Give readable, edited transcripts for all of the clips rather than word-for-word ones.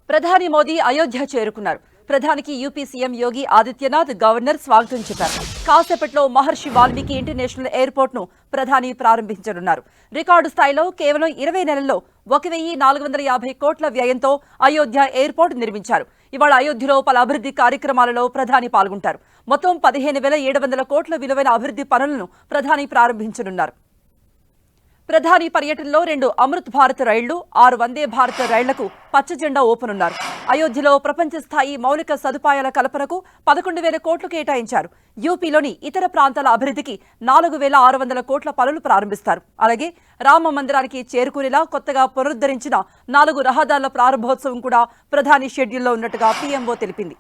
ప్రధాని మోదీ అయోధ్య చేరుకున్నారు. ప్రధానికి UP CM Yogi Adityanath, governor స్వాగతం చెప్పారు. కాసేపట్లో మహర్షి వాల్మీకి ఇంటర్నేషనల్ ఎయిర్పోర్ట్ ను ప్రధాని ప్రారంభించనున్నారు. రికార్డు స్థాయిలో కేవలం 20 నెలల్లో 1450 కోట్ల వ్యయంతో అయోధ్య ఎయిర్పోర్ట్ నిర్మించారు. ఇవాళ అయోధ్యలో పలు అభివృద్ధి కార్యక్రమాలలో ప్రధాని పాల్గొంటారు. మొత్తం 15,700 కోట్ల విలువైన అభివృద్ధి పనులను ప్రధాని ప్రారంభించనున్నారు. ప్రధాని పర్యటనలో 2 అమృత్ భారత్ రైళ్లు, 6 వందే భారత్ రైళ్లకు పచ్చజెండా ఊపనున్నారు. అయోధ్యలో ప్రపంచ స్థాయి మౌలిక సదుపాయాల కల్పనకు 11,000 కోట్లు కేటాయించారు. యూపీలోని ఇతర ప్రాంతాల అభివృద్ధికి 4,600 కోట్ల పనులు ప్రారంభిస్తారు. అలాగే రామ మందిరానికి చేరుకునేలా కొత్తగా పునరుద్ధరించిన 4 రహదారుల ప్రారంభోత్సవం కూడా ప్రధాని షెడ్యూల్లో ఉన్నట్టుగా పీఎంఓ తెలిపింది.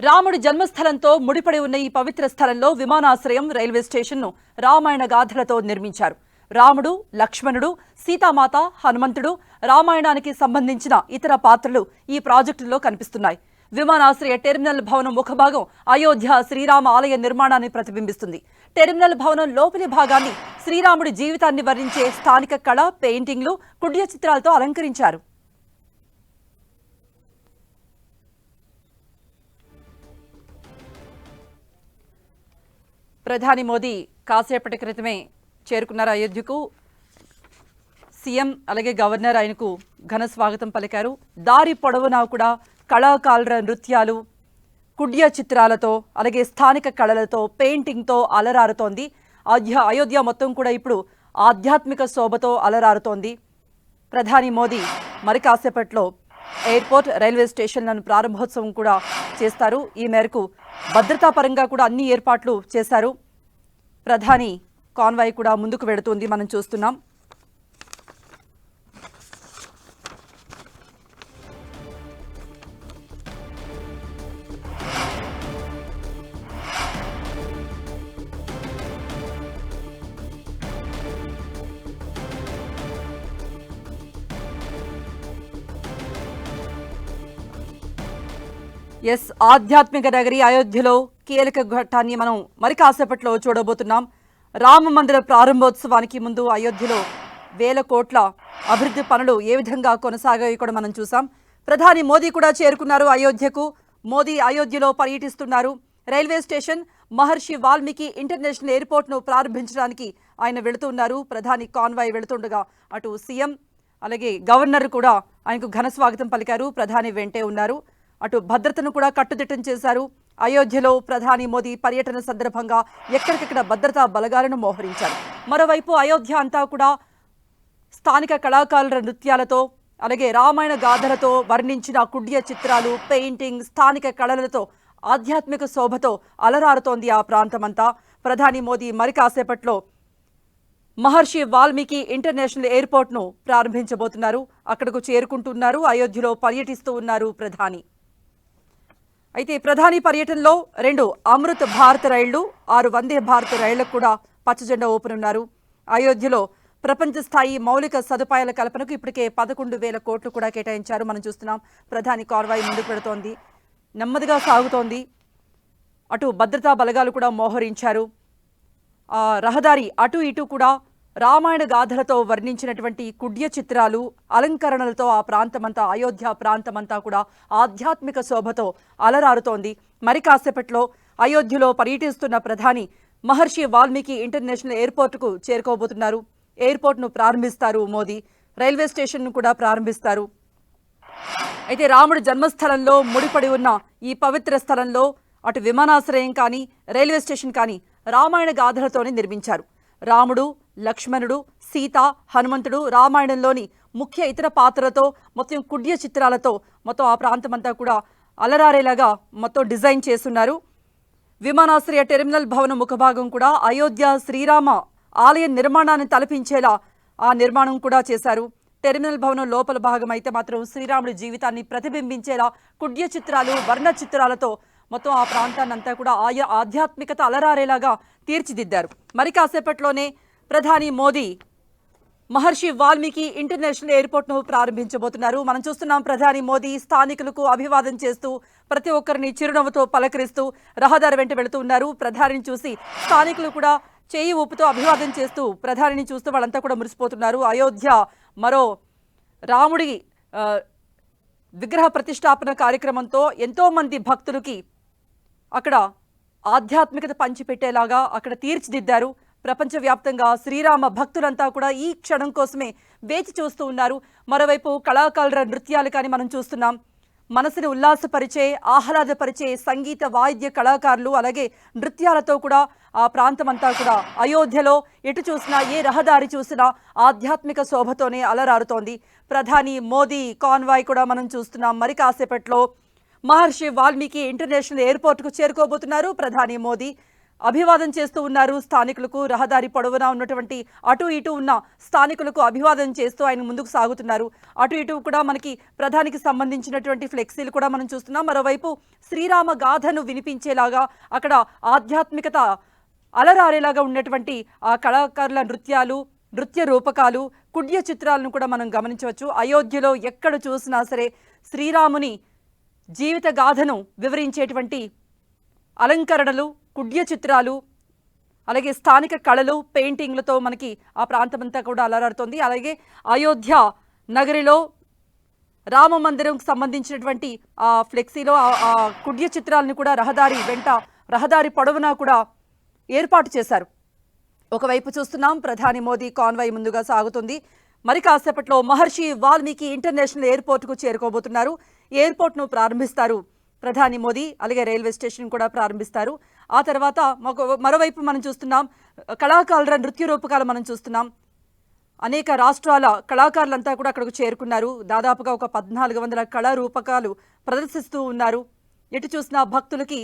రాముడి జన్మస్థలంతో ముడిపడి ఉన్న ఈ పవిత్ర స్థలంలో విమానాశ్రయం, రైల్వే స్టేషన్ను రామాయణ గాథలతో నిర్మించారు. రాముడు, లక్ష్మణుడు, సీతామాత, హనుమంతుడు, రామాయణానికి సంబంధించిన ఇతర పాత్రలు ఈ ప్రాజెక్టులో కనిపిస్తున్నాయి. విమానాశ్రయ టెర్మినల్ భవనం ముఖభాగం అయోధ్య శ్రీరామ ఆలయ నిర్మాణాన్ని ప్రతిబింబిస్తుంది. టెర్మినల్ భవనం లోపలి భాగాన్ని శ్రీరాముడి జీవితాన్ని వర్ణించే స్థానిక కళ, పెయింటింగ్లు, కుడ్య చిత్రాలతో అలంకరించారు. ప్రధాని మోదీ కాసేపటి క్రితమే చేరుకున్నారు అయోధ్యకు. సీఎం అలాగే గవర్నర్ ఆయనకు ఘన స్వాగతం పలికారు. దారి పొడవునా కూడా కళాకారుల నృత్యాలు, కుడ్య చిత్రాలతో అలాగే స్థానిక కళలతో, పెయింటింగ్తో అలరారుతోంది. అయోధ్య మొత్తం కూడా ఇప్పుడు ఆధ్యాత్మిక శోభతో అలరారుతోంది. ప్రధాని మోదీ మరి కాసేపట్లో ఎయిర్పోర్ట్, రైల్వే స్టేషన్లను ప్రారంభోత్సవం కూడా చేస్తారు. ఈ మేరకు భద్రతా పరంగా కూడా అన్ని ఏర్పాట్లు చేశారు. ప్రధాని కాన్వాయ్ కూడా ముందుకు వెడుతుంది, మనం చూస్తున్నాం. ఆధ్యాత్మిక నగరి అయోధ్యలో కీలక ఘట్టాన్ని మనం మరి కాసేపట్లో చూడబోతున్నాం. రామ మందిర ప్రారంభోత్సవానికి ముందు అయోధ్యలో 1,000 కోట్ల అభివృద్ధి పనులు ఏ విధంగా కొనసాగాయో కూడా మనం చూసాం. ప్రధాని మోదీ కూడా చేరుకున్నారు అయోధ్యకు. మోదీ అయోధ్యలో పర్యటిస్తున్నారు. రైల్వే స్టేషన్, మహర్షి వాల్మీకి ఇంటర్నేషనల్ ఎయిర్పోర్ట్ను ప్రారంభించడానికి ఆయన వెళుతున్నారు. ప్రధాని కాన్వాయ్ వెళుతుండగా అటు సీఎం అలాగే గవర్నర్ కూడా ఆయనకు ఘన స్వాగతం పలికారు. ప్రధాని వెంటే ఉన్నారు. అటు భద్రతను కూడా కట్టుదిట్టం చేశారు. అయోధ్యలో ప్రధాని మోదీ పర్యటన సందర్భంగా ఎక్కడికెక్కడ భద్రతా బలగాలను మోహరించారు. మరోవైపు అయోధ్య అంతా కూడా స్థానిక కళాకారుల నృత్యాలతో అలాగే రామాయణ గాథలతో వర్ణించిన కుడ్య చిత్రాలు, పెయింటింగ్, స్థానిక కళలతో ఆధ్యాత్మిక శోభతో అలరారుతోంది ఆ ప్రాంతమంతా. ప్రధాని మోదీ మరి కాసేపట్లో మహర్షి వాల్మీకి ఇంటర్నేషనల్ ఎయిర్పోర్ట్ను ప్రారంభించబోతున్నారు. అక్కడకు చేరుకుంటున్నారు. అయోధ్యలో పర్యటిస్తూ ఉన్నారు ప్రధాని. అయితే ప్రధాని పర్యటనలో 2 అమృత్ భారత్ రైళ్లు, 6 వందే భారత్ రైళ్లకు కూడా పచ్చజెండా ఊపనున్నారు. అయోధ్యలో ప్రపంచ స్థాయి మౌలిక సదుపాయాల కల్పనకు ఇప్పటికే 11,000 కోట్లు కూడా కేటాయించారు. మనం చూస్తున్నాం. ప్రధాని కాన్వాయ్ ముందుకు పెడుతోంది, నెమ్మదిగా సాగుతోంది. అటు భద్రతా బలగాలు కూడా మోహరించారు. రహదారి అటు ఇటు కూడా రామాయణ గాథలతో వర్ణించినటువంటి కుడ్య చిత్రాలు, అలంకరణలతో ఆ ప్రాంతమంతా, అయోధ్య ప్రాంతమంతా కూడా ఆధ్యాత్మిక శోభతో అలరారుతోంది. మరి కాసేపట్లో అయోధ్యలో పర్యటిస్తున్న ప్రధాని మహర్షి వాల్మీకి ఇంటర్నేషనల్ ఎయిర్పోర్టుకు చేరుకోబోతున్నారు. ఎయిర్పోర్ట్ను ప్రారంభిస్తారు మోదీ. రైల్వే స్టేషన్ను కూడా ప్రారంభిస్తారు. అయితే రాముడి జన్మస్థలంలో ముడిపడి ఉన్న ఈ పవిత్ర స్థలంలో అటు విమానాశ్రయం కానీ, రైల్వే స్టేషన్ కానీ రామాయణ గాథలతోనే నిర్మించారు. రాముడు, లక్ష్మణుడు, సీత, హనుమంతుడు, రామాయణంలోని ముఖ్య ఇతర పాత్రలతో, మొత్తం కుడ్య చిత్రాలతో మొత్తం ఆ ప్రాంతమంతా కూడా అలరారేలాగా మొత్తం డిజైన్ చేస్తున్నారు. విమానాశ్రయ టెర్మినల్ భవనం ముఖభాగం కూడా అయోధ్య శ్రీరామ ఆలయ నిర్మాణాన్ని తలపించేలా ఆ నిర్మాణం కూడా చేశారు. టెర్మినల్ భవనం లోపల భాగం అయితే మాత్రం శ్రీరాముడి జీవితాన్ని ప్రతిబింబించేలా కుడ్య చిత్రాలు, వర్ణ చిత్రాలతో మొత్తం ఆ ప్రాంతాన్నంతా కూడా ఆధ్యాత్మికత అలరారేలాగా తీర్చిదిద్దారు. మరి కాసేపట్లోనే ప్రధాని మోదీ మహర్షి వాల్మీకి ఇంటర్నేషనల్ ఎయిర్పోర్ట్ను ప్రారంభించబోతున్నారు. మనం చూస్తున్నాం ప్రధాని మోదీ స్థానికులకు అభివాదం చేస్తూ ప్రతి ఒక్కరిని చిరునవ్వుతో పలకరిస్తూ రహదారి వెంట వెళుతూ ఉన్నారు. ప్రధానిని చూసి స్థానికులు కూడా చేయి ఊపుతూ అభివాదం చేస్తూ ప్రధానిని చూస్తూ వాళ్ళంతా కూడా మురిసిపోతున్నారు. అయోధ్య మరో రాముడి విగ్రహ ప్రతిష్టాపన కార్యక్రమంతో ఎంతో మంది భక్తులకి అక్కడ ఆధ్యాత్మికత పంచిపెట్టేలాగా అక్కడ తీర్చిదిద్దారు. ప్రపంచవ్యాప్తంగా శ్రీరామ భక్తులంతా కూడా ఈ క్షణం కోసమే వేచి చూస్తూ ఉన్నారు. మరోవైపు కళాకారుల నృత్యాలు కానీ మనం చూస్తున్నాం. మనసుని ఉల్లాసపరిచే, ఆహ్లాదపరిచే సంగీత వాయిద్య కళాకారులు అలాగే నృత్యాలతో కూడా ఆ ప్రాంతం అంతా కూడా అయోధ్యలో ఎటు చూసినా, ఏ రహదారి చూసినా ఆధ్యాత్మిక శోభతోనే అలరారుతోంది. ప్రధాని మోదీ కాన్వాయ్ కూడా మనం చూస్తున్నాం. మరి కాసేపట్లో మహర్షి వాల్మీకి ఇంటర్నేషనల్ ఎయిర్పోర్ట్కు చేరుకోబోతున్నారు ప్రధాని మోదీ. అభివాదం చేస్తూ ఉన్నారు స్థానికులకు. రహదారి పొడవునా ఉన్నటువంటి అటు ఇటు ఉన్న స్థానికులకు అభివాదం చేస్తూ ఆయన ముందుకు సాగుతున్నారు. అటు ఇటు కూడా మనకి ప్రధానికి సంబంధించినటువంటి ఫ్లెక్సీలు కూడా మనం చూస్తున్నాం. మరోవైపు శ్రీరామ గాథను వినిపించేలాగా అక్కడ ఆధ్యాత్మికత అలరారేలాగా ఉన్నటువంటి ఆ కళాకారుల నృత్యాలు, నృత్య రూపకాలు, కుడ్య చిత్రాలను కూడా మనం గమనించవచ్చు. అయోధ్యలో ఎక్కడ చూసినా సరే శ్రీరాముని జీవిత గాథను వివరించేటువంటి అలంకరణలు, కుడ్య చిత్రాలు, అలాగే స్థానిక కళలు, పెయింటింగ్లతో మనకి ఆ ప్రాంతమంతా కూడా అలరారుతోంది. అలాగే అయోధ్య నగరిలో రామ మందిరంకి సంబంధించినటువంటి ఆ ఫ్లెక్సీలో ఆ కుడ్య చిత్రాలను కూడా రహదారి వెంట, రహదారి పొడవునా కూడా ఏర్పాటు చేశారు. ఒకవైపు చూస్తున్నాం ప్రధాని మోదీ కాన్వాయ్ ముందుగా సాగుతుంది. మరి కాసేపట్లో మహర్షి వాల్మీకి ఇంటర్నేషనల్ ఎయిర్పోర్ట్కు చేరుకోబోతున్నారు. ఎయిర్పోర్ట్ను ప్రారంభిస్తారు ప్రధాని మోదీ. అలాగే రైల్వే స్టేషన్ కూడా ప్రారంభిస్తారు. ఆ తర్వాత మరోవైపు మనం చూస్తున్నాం కళాకారుల నృత్య రూపకాలు మనం చూస్తున్నాం. అనేక రాష్ట్రాల కళాకారులంతా కూడా అక్కడికి చేరుకున్నారు. దాదాపుగా ఒక 1400 కళారూపకాలు ప్రదర్శిస్తూ ఉన్నారు. ఎటు చూసినా భక్తులకి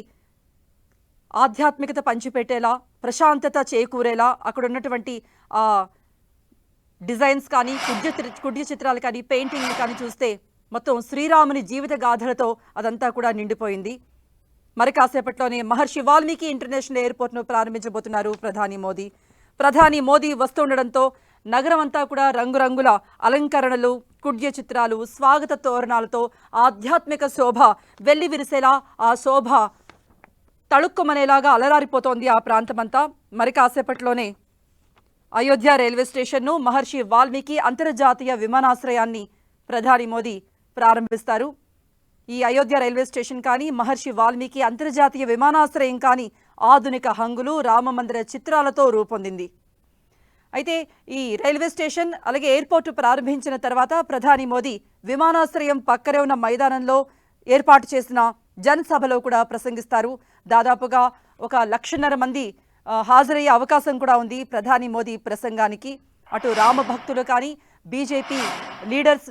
ఆధ్యాత్మికత పంచిపెట్టేలా, ప్రశాంతత చేకూరేలా అక్కడ ఉన్నటువంటి డిజైన్స్ కానీ, కుడ్య చిత్రాలు కానీ, పెయింటింగ్లు కానీ చూస్తే మొత్తం శ్రీరాముని జీవిత గాథలతో అదంతా కూడా నిండిపోయింది. మరి కాసేపట్లోనే మహర్షి వాల్మీకి ఇంటర్నేషనల్ ఎయిర్పోర్ట్ను ప్రారంభించబోతున్నారు ప్రధాని మోదీ. ప్రధాని మోదీ వస్తుండడంతో నగరం అంతా కూడా రంగురంగుల అలంకరణలు, కుడ్య చిత్రాలు, స్వాగత తోరణాలతో ఆధ్యాత్మిక శోభ వెల్లి విరిసేలా, ఆ శోభ తళుక్కుమనేలాగా అలరారిపోతోంది ఆ ప్రాంతమంతా. మరి కాసేపట్లోనే అయోధ్య రైల్వే స్టేషన్ను, మహర్షి వాల్మీకి అంతర్జాతీయ విమానాశ్రయాన్ని ప్రధాని మోదీ ప్రారంభిస్తారు. ఈ అయోధ్య రైల్వే స్టేషన్ కానీ, మహర్షి వాల్మీకి అంతర్జాతీయ విమానాశ్రయం కానీ ఆధునిక హంగులు, రామమందిర చిత్రాలతో రూపొందింది. అయితే ఈ రైల్వే స్టేషన్ అలాగే ఎయిర్పోర్టు ప్రారంభించిన తర్వాత ప్రధాని మోదీ విమానాశ్రయం పక్కనే ఉన్న మైదానంలో ఏర్పాటు చేసిన జనసభలో కూడా ప్రసంగిస్తారు. దాదాపుగా 1,50,000 మంది హాజరయ్యే అవకాశం కూడా ఉంది ప్రధాని మోదీ ప్రసంగానికి. అటు రామ భక్తులు కానీ, బీజేపీ లీడర్స్,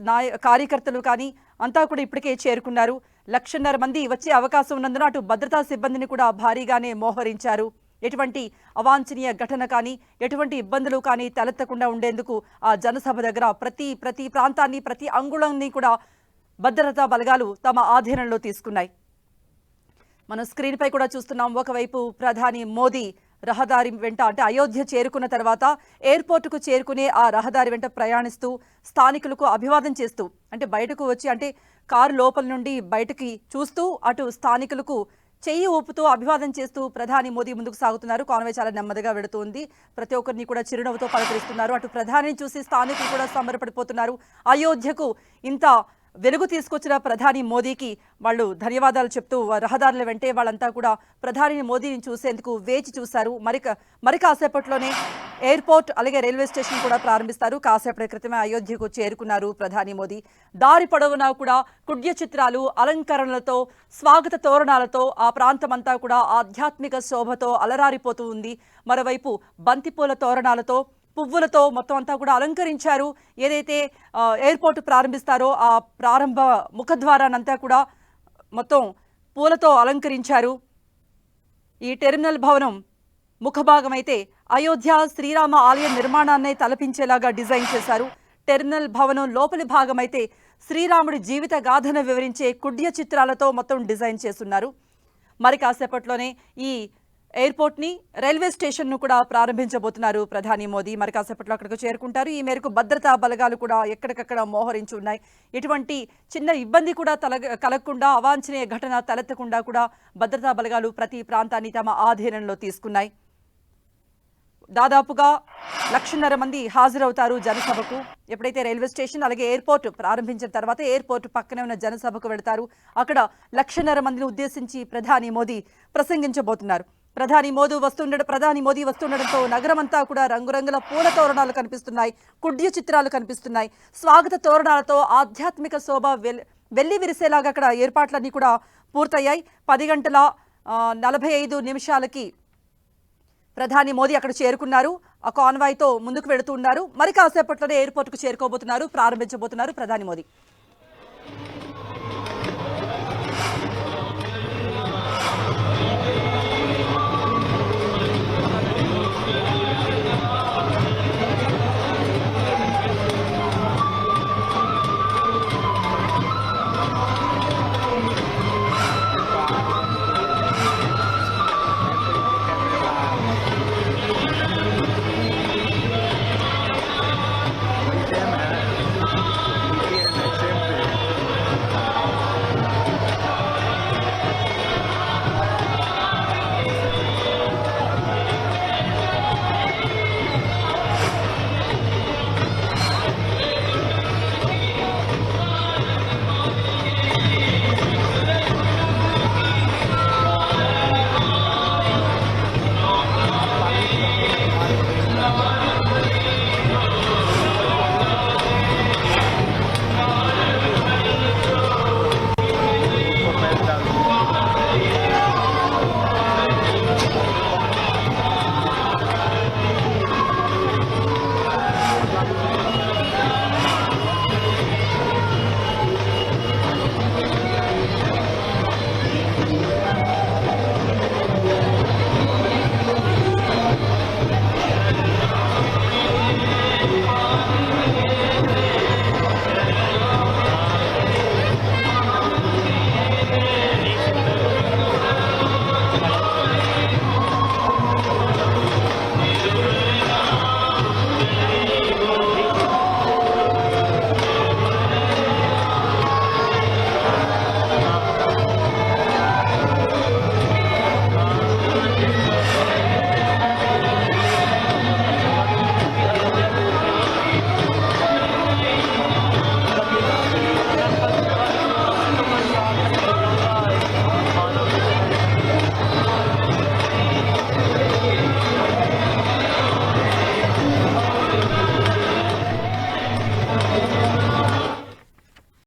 కార్యకర్తలు కానీ అంతా కూడా ఇప్పటికే చేరుకున్నారు. 1,50,000 మంది వచ్చే అవకాశం ఉన్నందున అటు భద్రతా సిబ్బందిని కూడా భారీగానే మోహరించారు. ఎటువంటి అవాంఛనీయ ఘటన కానీ, ఎటువంటి ఇబ్బందులు కానీ తలెత్తకుండా ఉండేందుకు ఆ జనసభ దగ్గర ప్రతి ప్రాంతాన్ని, ప్రతి అంగుళాన్ని కూడా భద్రతా బలగాలు తమ ఆధీనంలో తీసుకున్నాయి. మనం స్క్రీన్పై కూడా చూస్తున్నాం. ఒకవైపు ప్రధాని మోదీ రహదారి వెంట, అంటే అయోధ్య చేరుకున్న తర్వాత ఎయిర్పోర్టుకు చేరుకునే ఆ రహదారి వెంట ప్రయాణిస్తూ స్థానికులకు అభివాదం చేస్తూ, అంటే బయటకు వచ్చి, అంటే కారు లోపల నుండి బయటకి చూస్తూ అటు స్థానికులకు చెయ్యి ఊపుతూ అభివాదం చేస్తూ ప్రధాని మోదీ ముందుకు సాగుతున్నారు. కాన్వాయ్ చాలా నెమ్మదిగా వెళుతుంది. ప్రతి ఒక్కరిని కూడా చిరునవ్వుతో పలకరిస్తున్నారు. అటు ప్రధానిని చూసి స్థానికులు కూడా సంబరపడిపోతున్నారు. అయోధ్యకు ఇంత వెలుగు తీసుకొచ్చిన ప్రధాని మోదీకి వాళ్ళు ధన్యవాదాలు చెప్తూ రహదారుల వెంటే వాళ్ళంతా కూడా ప్రధాని మోదీని చూసేందుకు వేచి చూశారు. మరి కాసేపట్లోనే ఎయిర్పోర్ట్ అలాగే రైల్వే స్టేషన్ కూడా ప్రారంభిస్తారు. కాసేపటి క్రితమే అయోధ్యకు చేరుకున్నారు ప్రధాని మోదీ. దారి పొడవునా కూడా కుడ్య చిత్రాలు, అలంకరణలతో, స్వాగత తోరణాలతో ఆ ప్రాంతమంతా కూడా ఆధ్యాత్మిక శోభతో అలరారిపోతూ ఉంది. మరోవైపు బంతిపూల తోరణాలతో, పువ్వులతో మొత్తం అంతా కూడా అలంకరించారు. ఏదైతే ఎయిర్పోర్ట్ ప్రారంభిస్తారో ఆ ప్రారంభ ముఖద్వారానంతా కూడా మొత్తం పూలతో అలంకరించారు. ఈ టెర్మినల్ భవనం ముఖభాగం అయితే అయోధ్య శ్రీరామ ఆలయ నిర్మాణాన్ని తలపించేలాగా డిజైన్ చేశారు. టెర్మినల్ భవనం లోపలి భాగం అయితే శ్రీరాముడి జీవిత గాథను వివరించే కుడ్య చిత్రాలతో మొత్తం డిజైన్ చేస్తున్నారు. మరి కాసేపట్లోనే ఈ ఎయిర్పోర్ట్ ని రైల్వే స్టేషన్ ను కూడా ప్రారంభించబోతున్నారు ప్రధాని మోదీ. మరి కాసేపట్లో అక్కడికి చేరుకుంటారు. ఈ మేరకు భద్రతా బలగాలు కూడా ఎక్కడికక్కడ మోహరించి ఉన్నాయి. ఎటువంటి చిన్న ఇబ్బంది కూడా కలగకుండా, అవాంఛనీయ ఘటన తలెత్తకుండా కూడా భద్రతా బలగాలు ప్రతి ప్రాంతాన్ని తమ ఆధీనంలో తీసుకున్నాయి. దాదాపుగా 1,50,000 మంది హాజరవుతారు జనసభకు. ఎప్పుడైతే రైల్వే స్టేషన్ అలాగే ఎయిర్పోర్ట్ ప్రారంభించిన తర్వాత ఎయిర్పోర్ట్ పక్కనే ఉన్న జనసభకు వెళతారు. అక్కడ 1,50,000 మందిని ఉద్దేశించి ప్రధాని మోదీ ప్రసంగించబోతున్నారు. ప్రధాని మోదీ వస్తుండటంతో నగరమంతా కూడా రంగురంగుల పూల తోరణాలు కనిపిస్తున్నాయి, కుడ్య చిత్రాలు కనిపిస్తున్నాయి. స్వాగత తోరణాలతో ఆధ్యాత్మిక శోభ వెల్లి విరిసేలాగా అక్కడ ఏర్పాట్లన్నీ కూడా పూర్తయ్యాయి. 10:45 ప్రధాని మోదీ అక్కడ చేరుకున్నారు. ఆ కాన్వాయ్తో ముందుకు వెళుతున్నారు. మరి కాసేపట్లోనే ఎయిర్పోర్ట్కు చేరుకోబోతున్నారు, ప్రారంభించబోతున్నారు ప్రధాని మోదీ.